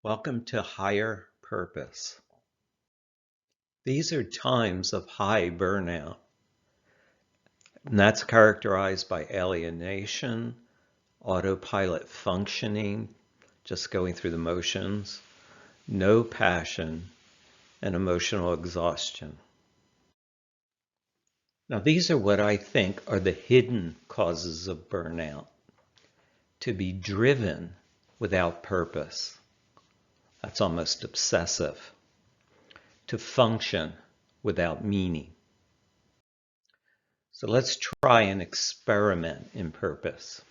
Welcome to Higher Purpose. These are times of high burnout, and that's characterized by alienation, autopilot functioning, just going through the motions, no passion, and emotional exhaustion. Now, these are what I think are the hidden causes of burnout. To be driven without purpose. That's almost obsessive. To function without meaning. So let's try an experiment in purpose.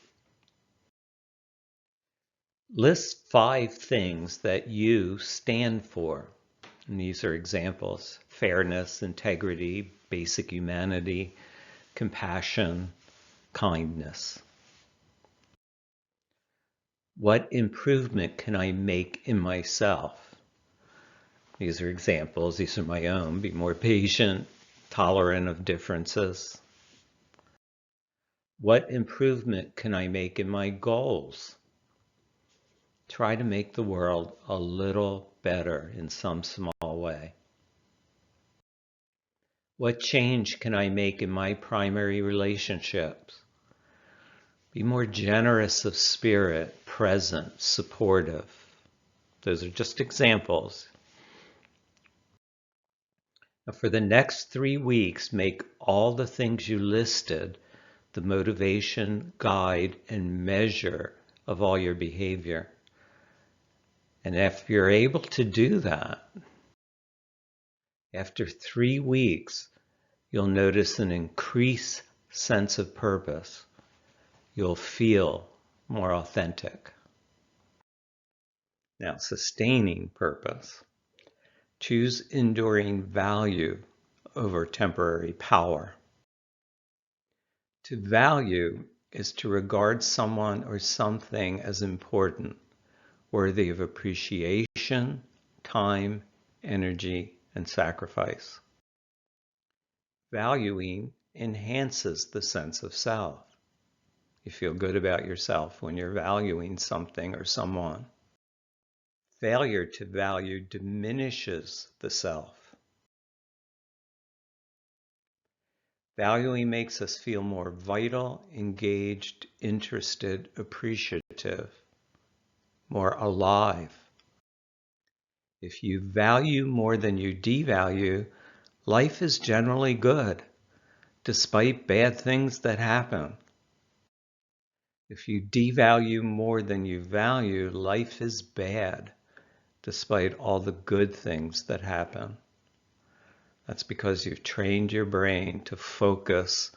List 5 things that you stand for. And these are examples: fairness, integrity, basic humanity, compassion, kindness. What improvement can I make in myself? These are examples. These are my own. Be more patient, tolerant of differences. What improvement can I make in my goals? Try to make the world a little better in some small way. What change can I make in my primary relationships? Be more generous of spirit, present, supportive. Those are just examples. Now, for the next 3 weeks, make all the things you listed the motivation, guide, and measure of all your behavior. And if you're able to do that, after 3 weeks, you'll notice an increased sense of purpose. You'll feel more authentic. Now, sustaining purpose. Choose enduring value over temporary power. To value is to regard someone or something as important, worthy of appreciation, time, energy, and sacrifice. Valuing enhances the sense of self. You feel good about yourself when you're valuing something or someone. Failure to value diminishes the self. Valuing makes us feel more vital, engaged, interested, appreciative, more alive. If you value more than you devalue, life is generally good, despite bad things that happen. If you devalue more than you value, life is bad, despite all the good things that happen. That's because you've trained your brain to focus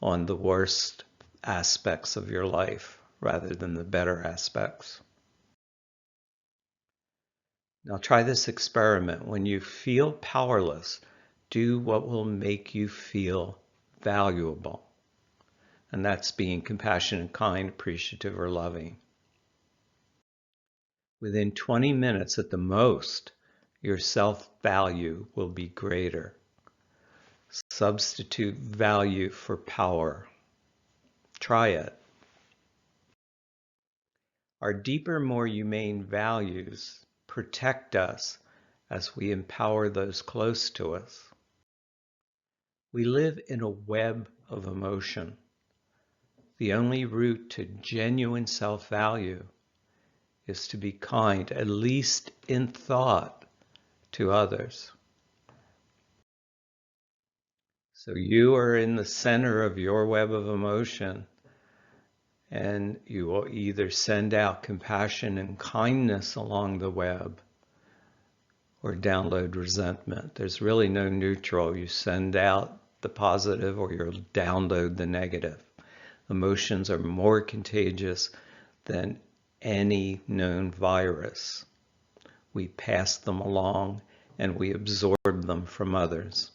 on the worst aspects of your life rather than the better aspects. Now try this experiment. When you feel powerless, do what will make you feel valuable. And that's being compassionate, kind, appreciative, or loving. Within 20 minutes at the most, your self-value will be greater. Substitute value for power. Try it. Our deeper, more humane values protect us as we empower those close to us. We live in a web of emotion. The only route to genuine self-value is to be kind, at least in thought, to others. So you are in the center of your web of emotion, and you will either send out compassion and kindness along the web or download resentment. There's really no neutral. You send out the positive or you'll download the negative. Emotions are more contagious than any known virus. We pass them along and we absorb them from others.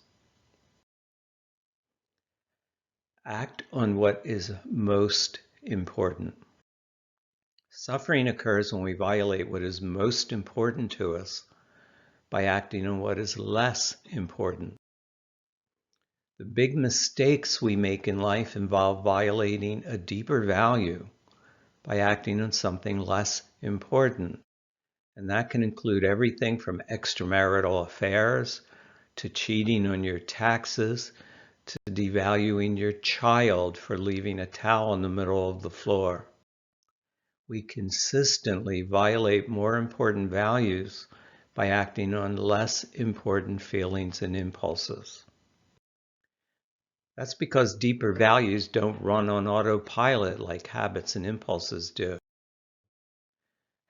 Act on what is most important. Suffering occurs when we violate what is most important to us by acting on what is less important. The big mistakes we make in life involve violating a deeper value by acting on something less important. And that can include everything from extramarital affairs to cheating on your taxes to devaluing your child for leaving a towel in the middle of the floor. We consistently violate more important values by acting on less important feelings and impulses. That's because deeper values don't run on autopilot like habits and impulses do.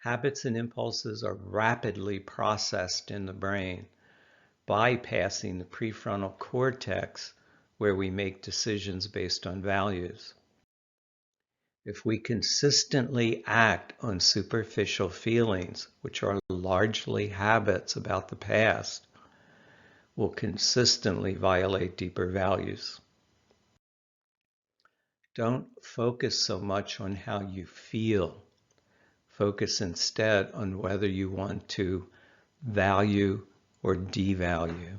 Habits and impulses are rapidly processed in the brain, bypassing the prefrontal cortex where we make decisions based on values. If we consistently act on superficial feelings, which are largely habits about the past, we'll consistently violate deeper values. Don't focus so much on how you feel. Focus instead on whether you want to value or devalue.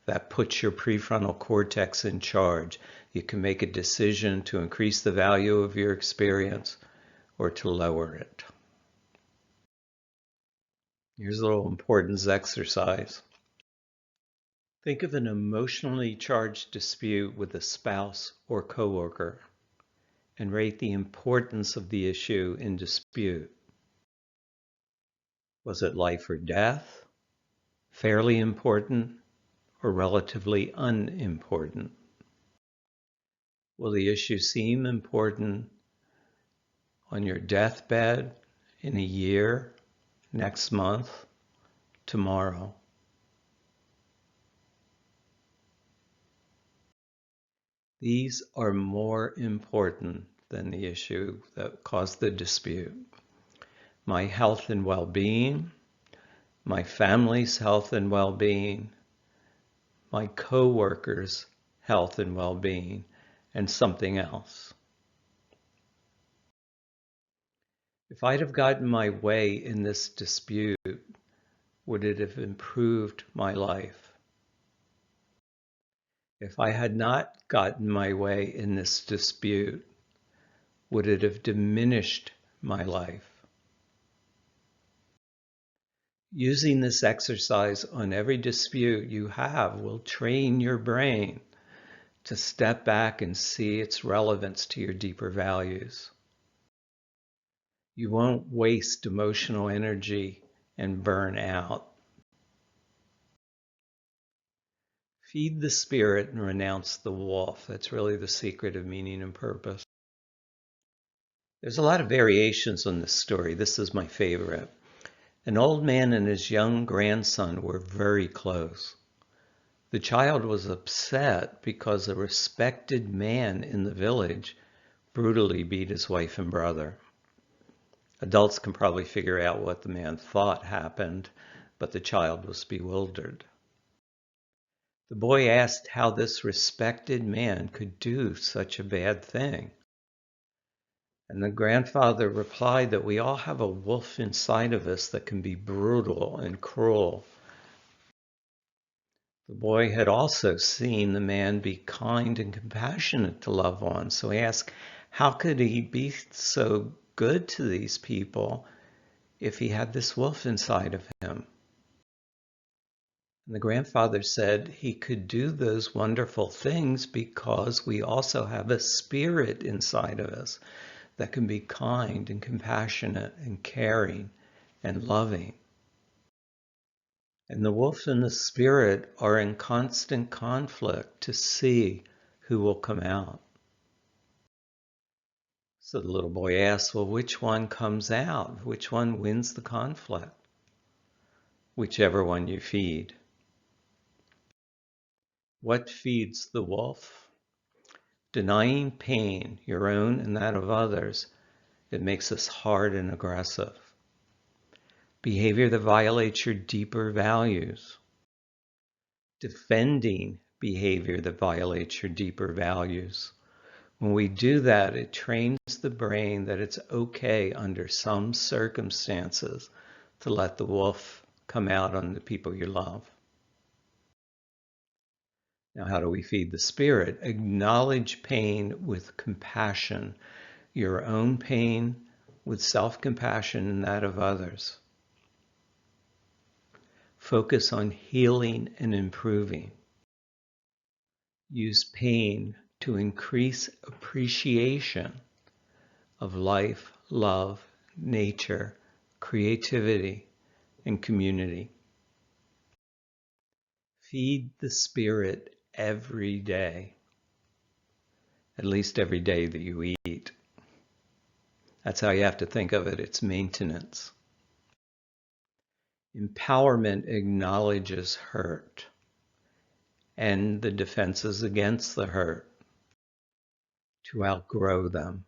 That puts your prefrontal cortex in charge. You can make a decision to increase the value of your experience or to lower it. Here's a little importance exercise. Think of an emotionally charged dispute with a spouse or coworker and rate the importance of the issue in dispute. Was it life or death, fairly important, or relatively unimportant? Will the issue seem important on your deathbed, in a year, next month, tomorrow? These are more important than the issue that caused the dispute. My health and well-being, my family's health and well-being, my co-workers' health and well-being, and something else. If I'd have gotten my way in this dispute, would it have improved my life? If I had not gotten my way in this dispute, would it have diminished my life? Using this exercise on every dispute you have will train your brain to step back and see its relevance to your deeper values. You won't waste emotional energy and burn out. Feed the spirit and renounce the wolf. That's really the secret of meaning and purpose. There's a lot of variations on this story. This is my favorite. An old man and his young grandson were very close. The child was upset because a respected man in the village brutally beat his wife and brother. Adults can probably figure out what the man thought happened, but the child was bewildered. The boy asked how this respected man could do such a bad thing. And the grandfather replied that we all have a wolf inside of us that can be brutal and cruel. The boy had also seen the man be kind and compassionate to loved ones. So he asked, how could he be so good to these people if he had this wolf inside of him? And the grandfather said he could do those wonderful things because we also have a spirit inside of us that can be kind and compassionate and caring and loving. And the wolf and the spirit are in constant conflict to see who will come out. So the little boy asks, well, which one comes out? Which one wins the conflict? Whichever one you feed. What feeds the wolf? Denying pain, your own and that of others, it makes us hard and aggressive. Behavior that violates your deeper values. Defending behavior that violates your deeper values. When we do that, it trains the brain that it's okay under some circumstances to let the wolf come out on the people you love. Now, how do we feed the spirit? Acknowledge pain with compassion, your own pain with self-compassion and that of others. Focus on healing and improving. Use pain to increase appreciation of life, love, nature, creativity, and community. Feed the spirit every day, at least every day that you eat. That's how you have to think of it. It's maintenance. Empowerment acknowledges hurt and the defenses against the hurt to outgrow them.